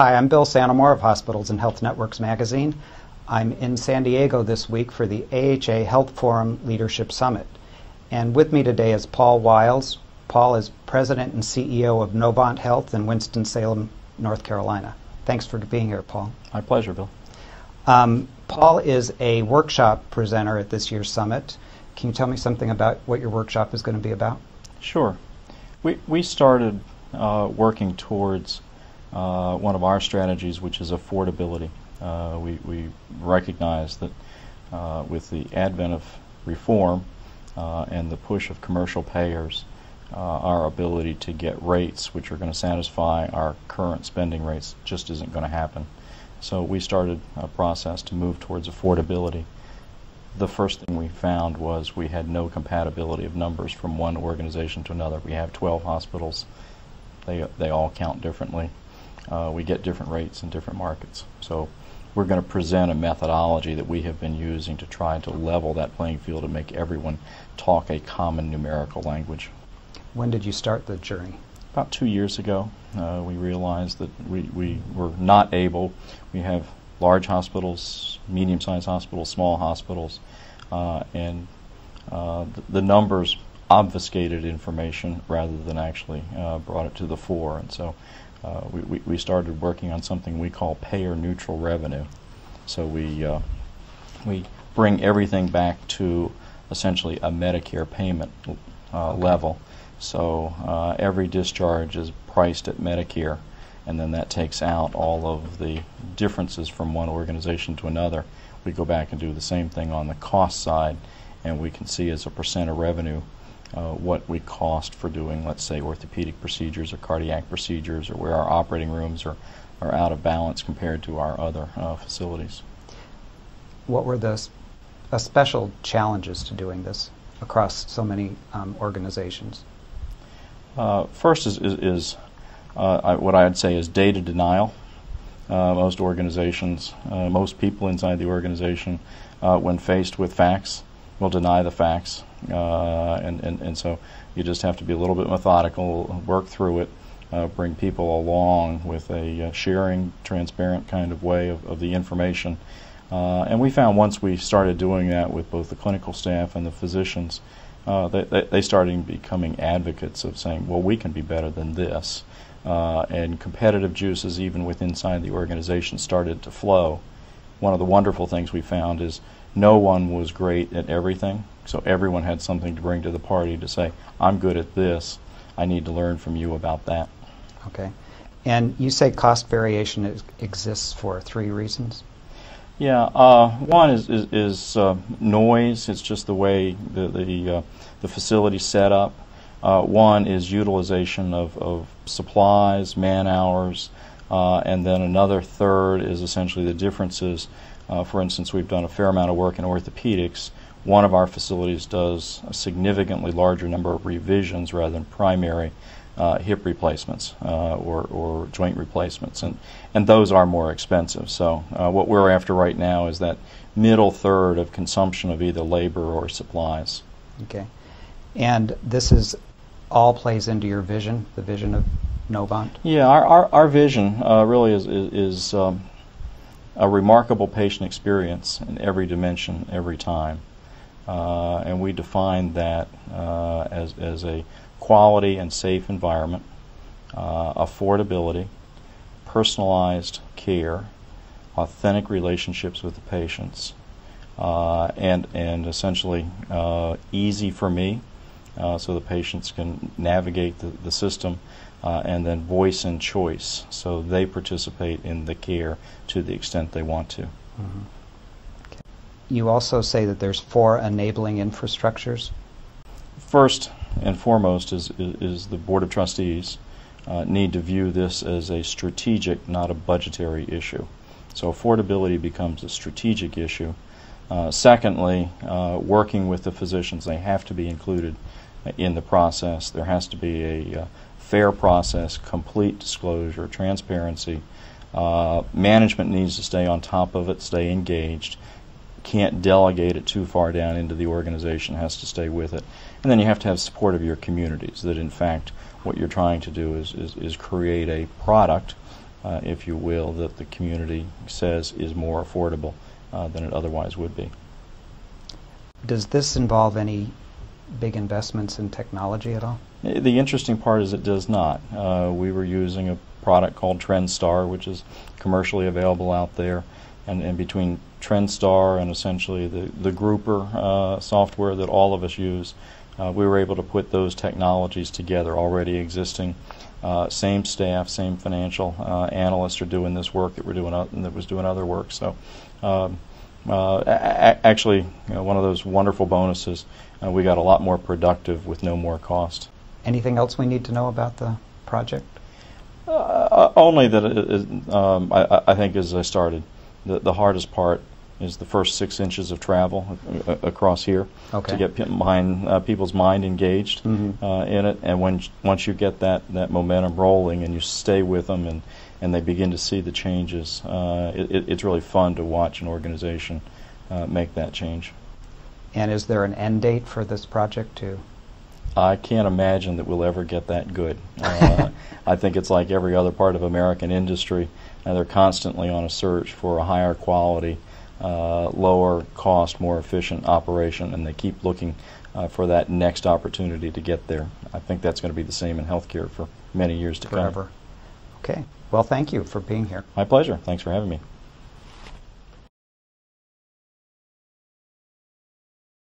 Hi, I'm Bill Santamour of Hospitals and Health Networks magazine. I'm in San Diego this week for the AHA Health Forum Leadership Summit. And with me today is Paul Wiles. Paul is President and CEO of Novant Health in Winston-Salem, North Carolina. Thanks for being here, Paul. My pleasure, Bill. Paul is a workshop presenter at this year's summit. Can you tell me something about what your workshop is going to be about? Sure. We started working towards one of our strategies, which is affordability. We recognize that with the advent of reform and the push of commercial payers, our ability to get rates which are going to satisfy our current spending rates just isn't going to happen. So we started a process to move towards affordability. The first thing we found was we had no compatibility of numbers from one organization to another. We have 12 hospitals. They all count differently. We get different rates in different markets. So we're going to present a methodology that we have been using to try to level that playing field and make everyone talk a common numerical language. When did you start the journey? About 2 years ago, we realized that we were not able. We have large hospitals, medium-sized hospitals, small hospitals, and the numbers obfuscated information rather than actually brought it to the fore. And so we started working on something we call payer-neutral revenue. So we bring everything back to essentially a Medicare payment level. So every discharge is priced at Medicare, and then that takes out all of the differences from one organization to another. We go back and do the same thing on the cost side, and we can see as a percent of revenue what we cost for doing, let's say, orthopedic procedures or cardiac procedures, or where our operating rooms are out of balance compared to our other facilities. What were the special challenges to doing this across so many organizations? First is what I'd say is data denial. Most organizations, most people inside the organization, when faced with facts, will deny the facts. And so you just have to be a little bit methodical, work through it, bring people along with a sharing, transparent kind of way of the information. And we found once we started doing that with both the clinical staff and the physicians, they started becoming advocates of saying, well, we can be better than this. And competitive juices even inside the organization started to flow. One of the wonderful things we found is no one was great at everything, so everyone had something to bring to the party to say, I'm good at this, I need to learn from you about that. Okay. And you say cost variation exists for 3 reasons? Yeah, one is noise. It's just the way the facility's set up. One is utilization of supplies, man hours, and then another third is essentially the differences. For instance, we've done a fair amount of work in orthopedics. One of our facilities does a significantly larger number of revisions rather than primary hip replacements or joint replacements, and those are more expensive. So what we're after right now is that middle third of consumption of either labor or supplies. Okay. And this is all plays into your vision, the vision of Novant? Yeah, our vision really is a remarkable patient experience in every dimension, every time. And we define that as a quality and safe environment, affordability, personalized care, authentic relationships with the patients, and essentially easy for me, so the patients can navigate the system, and then voice and choice, so they participate in the care to the extent they want to. Mm-hmm. Okay. You also say that there's 4 enabling infrastructures. First and foremost is the Board of Trustees need to view this as a strategic, not a budgetary issue. So affordability becomes a strategic issue. Secondly, working with the physicians, they have to be included in the process. There has to be a fair process, complete disclosure, transparency. Management needs to stay on top of it, stay engaged. Can't delegate it too far down into the organization, has to stay with it. And then you have to have support of your communities, that in fact what you're trying to do is create a product if you will, that the community says is more affordable than it otherwise would be. Does this involve any big investments in technology at all? The interesting part is it does not. We were using a product called TrendStar, which is commercially available out there, and between TrendStar and essentially the grouper software that all of us use, we were able to put those technologies together, already existing. Same staff, same financial analysts are doing this work that was doing other work. So actually, one of those wonderful bonuses, we got a lot more productive with no more cost. Anything else we need to know about the project? Only that I think as I started, the hardest part is the first 6 inches of travel across here to get people's mind engaged in it. And once you get that momentum rolling and you stay with them and they begin to see the changes, it's really fun to watch an organization make that change. And is there an end date for this project too? I can't imagine that we'll ever get that good. I think it's like every other part of American industry. They're constantly on a search for a higher quality, lower cost, more efficient operation, and they keep looking for that next opportunity to get there. I think that's going to be the same in healthcare for many years to come. Forever. Okay. Well, thank you for being here. My pleasure. Thanks for having me.